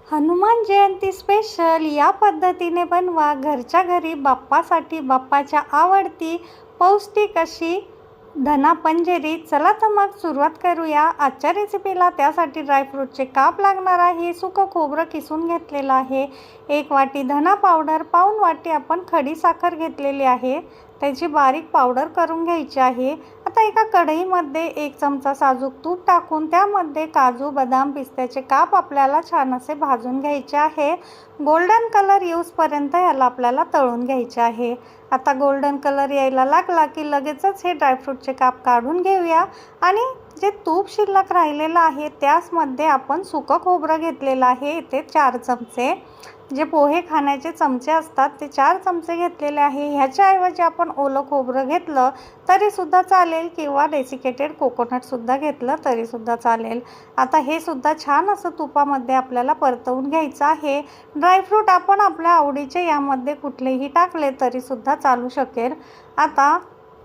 Hanuman Jayanti special या पद्धतीने बनवा घरच्या घरी बाप्पासाठी बाप्पाच्या आवडती पौष्टिक अशी धना पंजेरी। चला तर मग सुरुवात करूया आजच्या रेसिपीला। त्यासाठी ड्रायफ्रूटचे काप लागणार आहे, सुकं खोबरं किसून घेतलेलं आहे, 1 वाटी धना पावडर, पाऊण वाटी आपण खडी साखर घेतलेली आहे, त्याची बारीक पावडर करून घ्यायची आहे। आता एका कढईमध्ये 1 चमचा साजूक तूप टाकून त्यामध्ये काजू, बदाम, पिस्त्याचे काप आपल्याला छान असे भाजून घ्यायचे आहे। गोल्डन कलर येऊसपर्यंत याला आपल्याला तळून घ्यायचे आहे। आता गोल्डन कलर यायला लागला की लगेचच हे ड्रायफ्रूटचे काप काढून घेऊया आणि जे तूप शिल्लक राहिलेलं आहे त्यामध्ये आपण सुकं खोबरं घेतलेलं आहे। इथे 4 चमचे, जे पोहे खाण्याचे चमचे असतात ते 4 चमचे घेतलेले आहे। ह्याच्याऐवजी आपण ओलं खोबरं घेतलं तरीसुद्धा चालेल किंवा डेसिकेटेड कोकोनटसुद्धा घेतलं तरीसुद्धा चालेल। आता हे सुद्धा छान असं तुपामध्ये आपल्याला परतवून घ्यायचं आहे। ड्रायफ्रूट आपण आपल्या आवडीचे यामध्ये कुठलेही टाकले तरीसुद्धा चालू शकेल। आता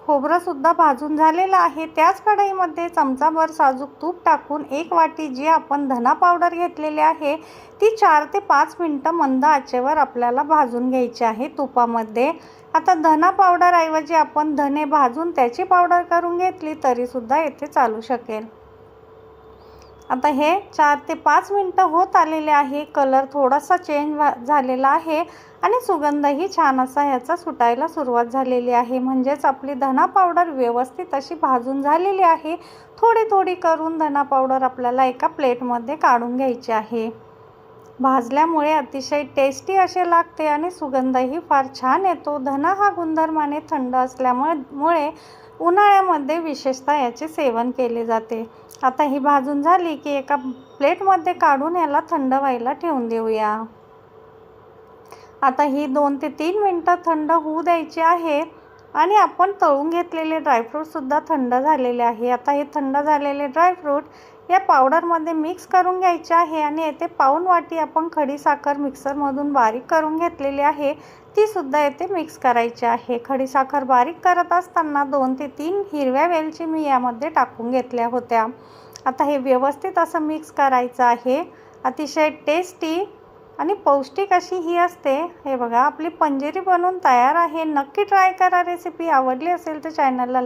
खोबरंसुद्धा भाजून झालेलं आहे। त्याच कढईमध्ये चमचाभर साजूक तूप टाकून 1 वाटी जी आपण धना पावडर घेतलेली आहे ती 4 ते 5 मिनिटं मंद आचेवर आपल्याला भाजून घ्यायची आहे तुपामध्ये। आता धना पावडर ऐवजी आपण धने भाजून त्याची पावडर करून घेतली तरीसुद्धा येथे चालू शकेल। आता हे 4 ते 5 मिनिटं होत आलेले आहे। कलर थोडासा चेंज झालेला आहे आणि सुगंधही छान असा ह्याचा सुटायला सुरुवात झालेली आहे। म्हणजेच आपली धना पावडर व्यवस्थित अशी भाजून झालेली आहे। थोडी थोडी करून धना पावडर आपल्याला एका प्लेटमध्ये काढून घ्यायची आहे। भाजल्यामुळे अतिशय टेस्टी असे लागते आणि सुगंधही फार छान येतो। धना हा गुणधर्माने थंड असल्यामुळे उन्हाळ्यामध्ये विशेषतः याचे सेवन केले जाते। आता ही भाजून झाली की एका प्लेटमध्ये काढून याला थंड व्हायला ठेवून देऊया। आता ही 2 ते 3 मिनिटं थंड होऊ द्यायची आहे आणि आपण तळून घेतलेले ड्रायफ्रूटसुद्धा थंड झालेले आहे। आता हे थंड झालेले ड्रायफ्रूट या पावडरमध्ये मिक्स करून घ्यायचे आहे आणि येथे पाऊण वाटी आपण खडी साखर मिक्सरमधून बारीक करून घेतलेली आहे ती सुद्धा येथे मिक्स करायची आहे। खडी साखर बारीक करत असताना 2 ते 3 हिरव्या वेलची मी यामध्ये टाकून घेतल्या होत्या। आता हे व्यवस्थित असं मिक्स करायचं आहे। अतिशय टेस्टी आणि पौष्टिक अशी ही असते। हे बघा आपली पंजेरी बनवून तयार आहे। नक्की ट्राय करा रेसिपी। आवडली असेल तर चॅनलला